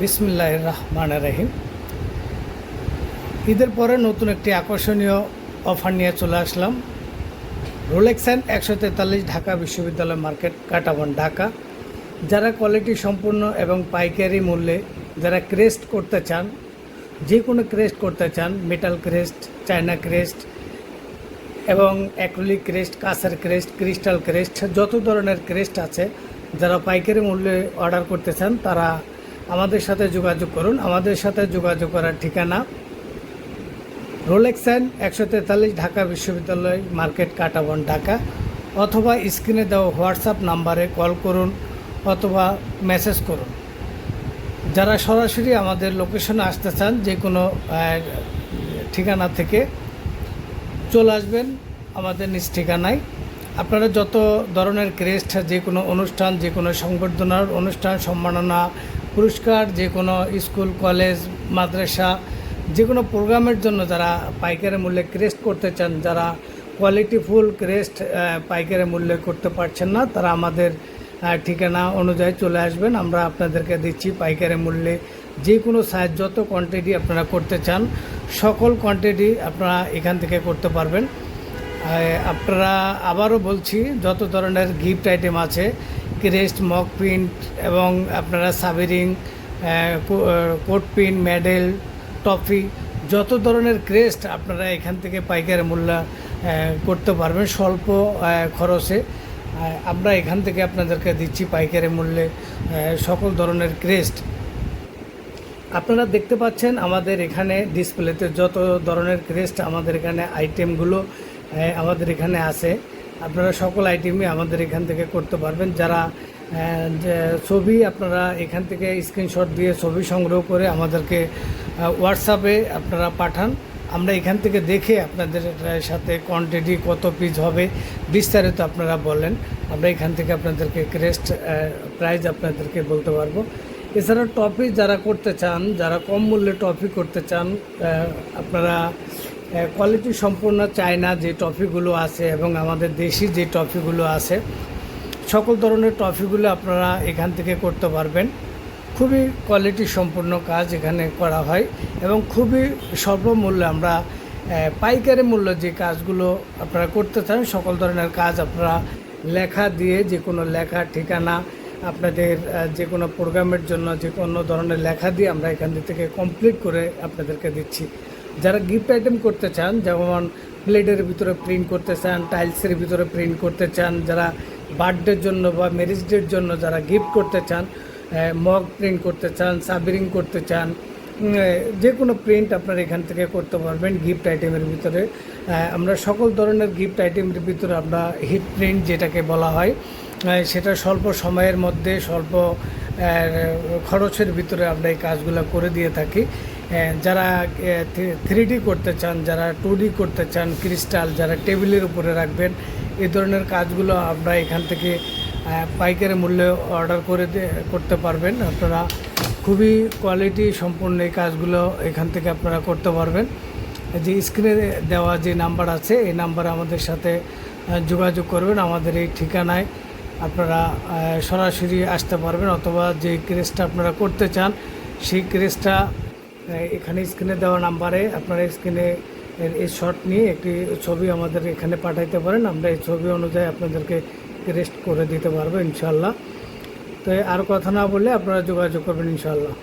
বিসমিল্লাহির রহমানির রহিম। ঈদের পরে নতুন একটি আকর্ষণীয় অফার নিয়ে চলে আসলাম। রোলেক্স 143 ঢাকা বিশ্ববিদ্যালয় মার্কেট, কাটাবন, ঢাকা। যারা কোয়ালিটি সম্পূর্ণ এবং পাইকারি মূল্যে যারা ক্রেস্ট করতে চান, যে কোনো ক্রেস্ট করতে চান, মেটাল ক্রেস্ট, চায়না ক্রেস্ট এবং অ্যাক্রিলিক ক্রেস্ট, কাঁচের ক্রেস্ট, ক্রিস্টাল ক্রেস্ট, যত ধরনের ক্রেস্ট আছে, যারা পাইকারি মূল্যে অর্ডার করতে চান তারা আমাদের সাথে যোগাযোগ করুন। আমাদের সাথে যোগাযোগ করার ঠিকানা রোলেক্স 143 ঢাকা বিশ্ববিদ্যালয় মার্কেট, কাটাবন, ঢাকা। অথবা স্ক্রিনে দেওয়া হোয়াটসঅ্যাপ নাম্বারে কল করুন অথবা মেসেজ করুন। যারা সরাসরি আমাদের লোকেশনে আসতে চান, যে কোনো ঠিকানা থেকে চলে আসবেন আমাদের নিজ ঠিকানায়। আপনারা যত ধরনের ক্রেস্ট, যে কোনো অনুষ্ঠান, যে কোনো সংবর্ধনার অনুষ্ঠান, সম্মাননা, পুরস্কার, যে কোনো স্কুল, কলেজ, মাদ্রাসা, যে কোনো প্রোগ্রামের জন্য যারা পাইকারি মূল্যে ক্রেস্ট করতে চান, যারা কোয়ালিটিফুল ক্রেস্ট পাইকারি মূল্যে করতে পারছেন না, তারা আমাদের ঠিকানা অনুযায়ী চলে আসবেন। আমরা আপনাদেরকে দিচ্ছি পাইকারি মূল্যে যে কোনো সাইজ, যত কোয়ান্টিটি আপনারা করতে চান, সকল কোয়ান্টিটি আপনারা এখান থেকে করতে পারবেন। আপনারা আবারও বলছি, যত ধরনের গিফট আইটেম আছে, ক্রেস্ট, মক প্রিন্ট এবং আপনারা সাবিরিং, কোট পিন, মেডেল, টফি, যত ধরনের ক্রেস্ট আপনারা এখান থেকে পাইকারি মূল্য করতে পারবেন স্বল্প খরচে। আমরা এখান থেকে আপনাদেরকে দিচ্ছি পাইকারি মূল্যে সকল ধরনের ক্রেস্ট। আপনারা দেখতে পাচ্ছেন আমাদের এখানে ডিসপ্লেতে যত ধরনের ক্রেস্ট আমাদের এখানে আইটেমগুলো আমাদের এখানে আছে। আপনারা সকল আইটেমই আমাদের এখান থেকে করতে পারবেন। যারা ছবি আপনারা এখান থেকে স্ক্রিনশট দিয়ে ছবি সংগ্রহ করে আমাদেরকে হোয়াটসঅ্যাপে আপনারা পাঠান। আমরা এখান থেকে দেখে আপনাদের সাথে কোয়ান্টিটি কত পিস হবে বিস্তারিত আপনারা বলেন। আমরা এখান থেকে আপনাদেরকে ক্রেস্ট প্রাইস আপনাদেরকে বলতে পারবো। এছাড়া টপি যারা করতে চান, যারা কম মূল্যে টপি করতে চান, আপনারা কোয়ালিটি সম্পূর্ণ চায়না যে টফিগুলো আছে এবং আমাদের দেশি যে টফিগুলো আছে, সকল ধরনের টফিগুলো আপনারা এখান থেকে করতে পারবেন। খুবই কোয়ালিটি সম্পূর্ণ কাজ এখানে করা হয় এবং খুবই স্বল্প মূল্যে আমরা পাইকারি মূল্য যে কাজগুলো আপনারা করতে চান, সকল ধরনের কাজ আপনারা লেখা দিয়ে, যে কোনো লেখা, ঠিকানা, আপনাদের যে কোনো প্রোগ্রামের জন্য যে কোনো ধরনের লেখা দিয়ে আমরা এখান থেকে কমপ্লিট করে আপনাদেরকে দিচ্ছি। যারা গিফট আইটেম করতে চান, যেমন প্লেটের ভিতরে প্রিন্ট করতে চান, টাইলসের ভিতরে প্রিন্ট করতে চান, যারা বার্থডের জন্য বা ম্যারেজ ডের জন্য যারা গিফট করতে চান, মগ প্রিন্ট করতে চান, সাবিরিং করতে চান, যে কোনো প্রিন্ট আপনারা এখান থেকে করতে পারবেন। গিফট আইটেমের ভিতরে আমরা সকল ধরনের গিফট আইটেমের ভিতরে আমরা হিট প্রিন্ট যেটাকে বলা হয়, সেটা স্বল্প সময়ের মধ্যে স্বল্প খরচের ভিতরে আমরা এই কাজগুলো করে দিয়ে থাকি। যারা 3D করতে চান, যারা 2D করতে চান, ক্রিস্টাল, যারা টেবিলের উপরে রাখবেন, এই ধরনের কাজগুলো আমরা এখান থেকে পাইকারি মূল্যে অর্ডার করে করতে পারবেন। আপনারা খুবই কোয়ালিটি সম্পূর্ণ এই কাজগুলো এখান থেকে আপনারা করতে পারবেন। যে স্ক্রিনে দেওয়া যে নাম্বার আছে, এই নাম্বারে আমাদের সাথে যোগাযোগ করবেন। আমাদের এই ঠিকানায় আপনারা সরাসরি আসতে পারবেন, অথবা যে ক্রেস্টটা আপনারা করতে চান সেই ক্রেস্টটা এখানে স্ক্রিনে দেওয়া নাম্বারে আপনারা স্ক্রিনে এই শট নিয়ে একটি ছবি আমাদের এখানে পাঠাইতে পারেন। আমরা এই ছবি অনুযায়ী আপনাদেরকে ক্রেস্ট করে দিতে পারবো ইনশাল্লাহ। তো আর কথা না বললে আপনারা যোগাযোগ করবেন ইনশাল্লাহ।